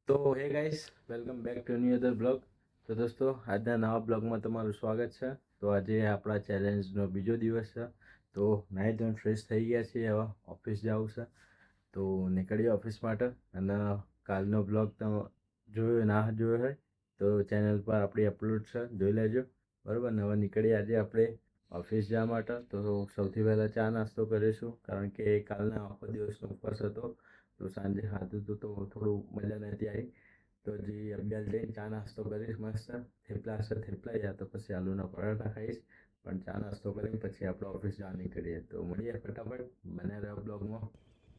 તો હે guys, welcome back to new other blog. તો દોસ્તો, આજના નવા બ્લોગમાં તમારું સ્વાગત છે. તો આજે આપણા ચેલેન્જનો બીજો દિવસ છે. તો નાહી ધોઈને ફ્રેશ થઈ ગયા છીએ, હવે ઓફિસ જવું છે. તો નીકળીએ ઓફિસ માટે. અને કાલનો બ્લોગ તમે જોયો ના જોયો હોય તો ચેનલ પર આપણી અપલોડ છે, જોઈ લેજો. બરાબર ને? હવે નીકળીએ આજે આપણે ઓફિસ જવા માટે. તો સૌથી પહેલાં ચા નાસ્તો કરીશું, કારણ કે કાલના આખો દિવસનો ઉપવાસ હતો. તો સાંજે ખાધું તો થોડું મજા નથી આવી. તો હજી અભ્યાસ જઈને ચા નાસ્તો કરીશ મસ્ત. થેપલા હશે થેપલા, યા તો પછી આલુના પરાઠા ખાઈશ. પણ ચા નાસ્તો કરીને પછી આપણે ઓફિસ જવા નીકળીએ. તો મળીએ ફટાફટ, બને રહ્યો બ્લોગમાં.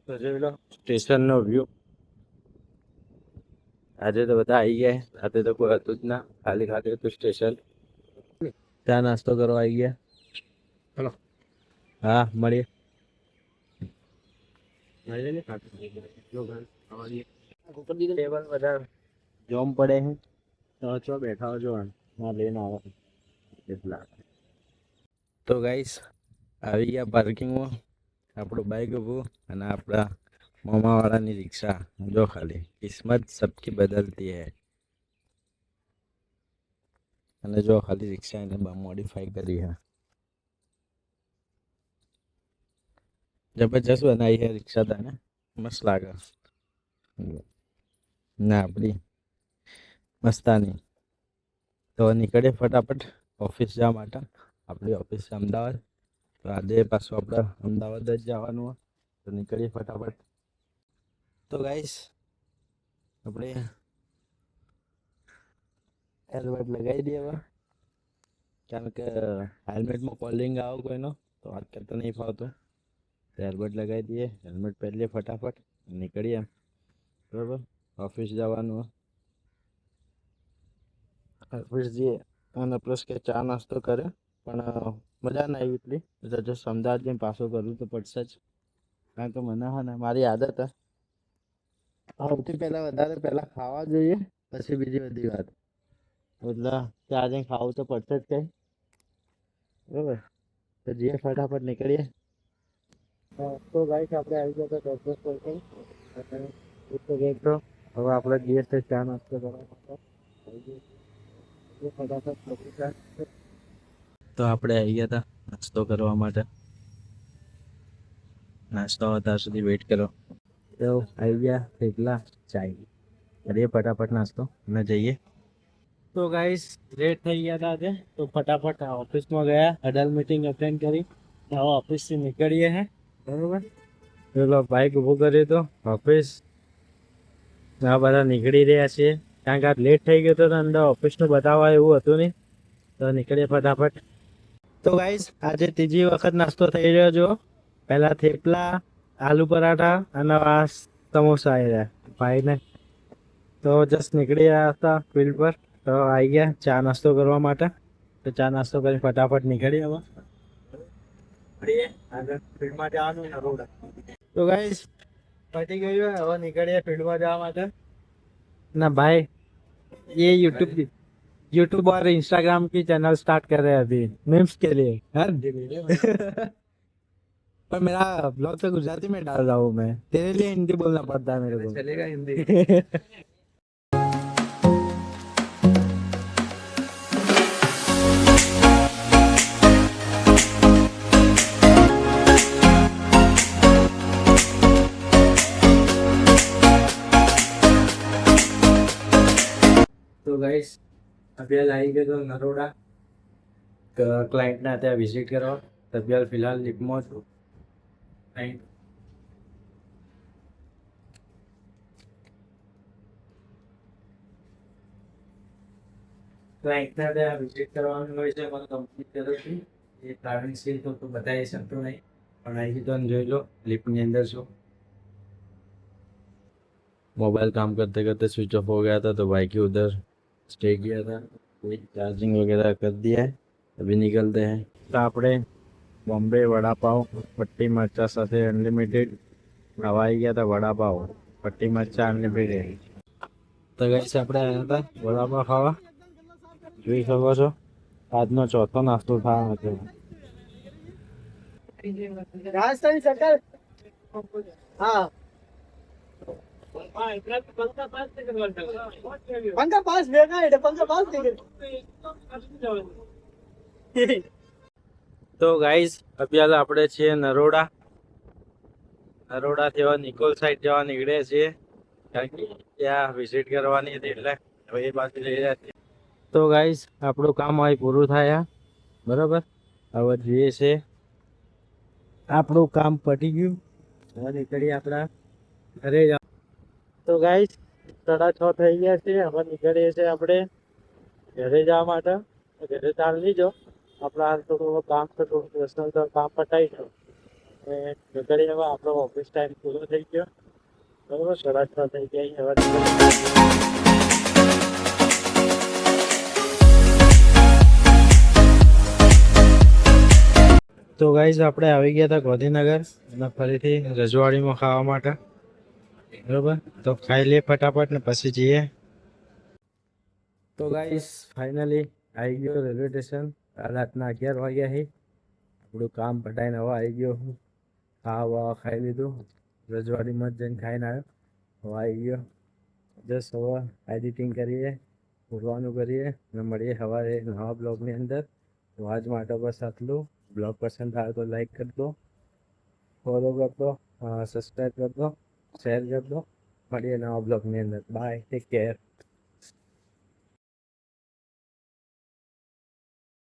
તો જોઈ લો સ્ટેશનનો વ્યૂ. આજે તો બધા આવી ગયા, રાતે તો કોઈ હતું જ ના, ખાલી ખાલી હતું સ્ટેશન. ચા નાસ્તો કરવા આવી ગયા. ચલો, હા મળીએ. ટેબલ બધા જોમ પડે છે તો ચો બેઠા જો લઈને આવે એટલા. તો ગાઈસ, આવી ગયા પાર્કિંગમાં. આપણું બાઇક ઊભું અને આપણા મામાવાળાની રિક્ષા. જો ખાલી કિસ્મત સબકી બદલતી હૈ. અને જો ખાલી રિક્ષા એને મોડિફાઈ કરી છે, જબરજસ્ત બનાવી છે રિક્ષા. તને મસ્ત લાગે ના? આપણી મસ્તાની. તો નીકળે ફટાફટ ઓફિસ જવા માટે. આપણી ઓફિસ છે અમદાવાદ. તો આજે પાછું આપણે અમદાવાદ જ જવાનું હોય. તો નીકળીએ ફટાફટ. તો ગાઈસ, આપણે હેલ્મેટ લગાવી દઈએ હવે, કારણ કે હેલ્મેટમાં કોલિંગ આવો કોઈનો તો વાત કરતા નહીં ફાવતું. તો હેલ્મેટ લગાવી દઈએ, હેલ્મેટ પહેરીએ ફટાફટ, નીકળીએ. બરાબર, ઓફિસ જવાનું. ઓફિસ જઈએ અને પ્લસ કે ચા નાસ્તો કરે, પણ મજા ના આવી એટલી. જો અમદાવાદ જઈને પાછો કરવું તો પડશે જ, કારણ કે મને હા ને મારી આદત હે સૌથી પહેલા ખાવા જોઈએ, પછી બીજી બધી વાત. એટલે ત્યાં જઈને ખાવું તો પડશે જ કઈ. બરાબર, તો જઈએ ફટાફટ નીકળીએ. તો ગાઈસ, આપણે આવી ગયા હતા ડોક્ટર સ્ટેશન. હવે આપણે જઈએ તો ચા નાસ્તો કરવા માટે. તો આપણે આવી ગયા હતા નાસ્તો કરવા માટે. નાસ્તો ત્યાં સુધી વેઇટ કરો. તો આવી ગયા થેપલા, ચાય. કરીએ ફટાફટ નાસ્તો અને જઈએ. તો ગાઈસ, લેટ થઈ ગયા હતા આજે, તો ફટાફટ ઓફિસમાં ગયા, હડલ મીટિંગ અટેન્ડ કરી. હવે ઓફિસથી નીકળીએ હે. બરોબર, પેલો બાઇક ઊભું કર્યું તો ઓફિસ. આ બધા નીકળી રહ્યા છીએ, કારણ કે આ લેટ થઈ ગયો હતો તો અંદર ઓફિસનું બતાવવા એવું હતું નહીં. તો નીકળીએ ફટાફટ. તો ગાઈસ, આજે ત્રીજી વખત નાસ્તો થઈ રહ્યો જો. પહેલા થેપલા, આલુ પરાઠા અને આ સમોસા આવી રહ્યા ભાઈને. તો જસ્ટ નીકળી રહ્યા હતા ફિલ્ડ પર. તો આવી ગયા ચા નાસ્તો કરવા માટે. તો ચા નાસ્તો કરી ફટાફટ નીકળી હવે. ફિલ્ડમાં જવાનું રોડ. તો ગાઈસ, પતી ગયું, હવે નીકળીએ ફિલ્ડમાં જવા માટે. ना भाई, ये यूट्यूब और इंस्टाग्राम की चैनल स्टार्ट कर रहे हैं अभी मीम्स के लिए पर मेरा ब्लॉग तो गुजराती में डाल रहा हूँ मैं, तेरे लिए हिंदी बोलना पड़ता है मेरे को। चलेगा हिंदी। तो गाइस, अभी આવી ગયો તો નરોડા ક્લાયન્ટના ત્યાં વિઝિટ કરવા. તો ફિલહાલ લિફ્ટમાં છું. ક્લાયન્ટના ત્યાં વિઝિટ કરવાનું હોય છે મને કંપની તરફથી. એ ટ્રાવેલિંગ સીન તો બતાવી શકતો નહીં, પણ અહીં તો જોઈ લો લિફ્ટની અંદર છું. मोबाइल काम करते करते स्विच ऑफ हो गया था, तो भाई के उधर स्टे किया था, चार्जिंग वगैरह कर दिया है. अभी निकलते हैं. तो આપણે બોમ્બે વડાપાવ પટ્ટી મરચા સાથે અનલિમિટેડ ખાવા આવી ગયા હતા. વડાપાવ પટ્ટી મરચા અનલિમિટેડ. તો ગાઈસ, આપણે આવ્યા હતા વડાપાવ ખાવા. જોઈ શકો છો, આજનો ચોથો નાસ્તો થવાનો છે. રાજસ્થાની સરકાર, હા पंखा पास भेगा है पंखा पास તો ગાઈઝ અત્યારે આપણે છીએ નરોડાથી હવે નિકોલ સાઈડ જવા નીકળ્યા છીએ કારણ કે ત્યાં વિઝિટ કરવાની હતી એટલે હવે એ બાજુ લઈ રહ્યા છીએ. તો ગાઈઝ આપણું કામ હવે પૂરું થાય બરાબર. હવે જોઈએ છે આપણું કામ પતી ગયું. હવે નીકળીએ આપણા ઘરે જવા. તો ગાઈઝ 6:30 થઈ ગયા છે. હવે નીકળીએ છીએ આપણે ઘરે જવા માટે. ઘરે ચાલ નહીં જો આપણા થોડું કામ છે, થોડું પર્સનલ કામ પતાવી દો અને નીકળી હવે આપણો ઓફિસ ટાઈમ પૂરો થઈ ગયો બરાબર. 6:30 થઈ ગયા. હવે તો ગાઈઝ આપણે આવી ગયા હતા ગાંધીનગર અને ફરીથી રજવાડીમાં ખાવા માટે બરાબર. તો ખાઈ લઈએ ફટાફટ ને પછી જઈએ. તો ગાઈઝ ફાઇનલી આવી ગયો રેલવે સ્ટેશન. રાતના 11 વાગ્યા છે. આપણું કામ પટાઈને હવે આવી ગયો હું. ખાવા ખાઈ લીધું. રજવાડીમાં જ જઈને ખાઈને આવ્યો. હવે આવી ગયો જસ્ટ હવે એડિટિંગ કરીએ, ઉડવાનું કરીએ અને મળીએ સવારે નવા બ્લોગની અંદર. તો આજ માટે બસ આટલું. બ્લોગ પસંદ આવે તો લાઈક કરી દો, ફોલો કરી દો, સબસ્ક્રાઈબ કરી દો, શેર કરી દો. મળીએ નવા બ્લોગની અંદર. Bye, take care.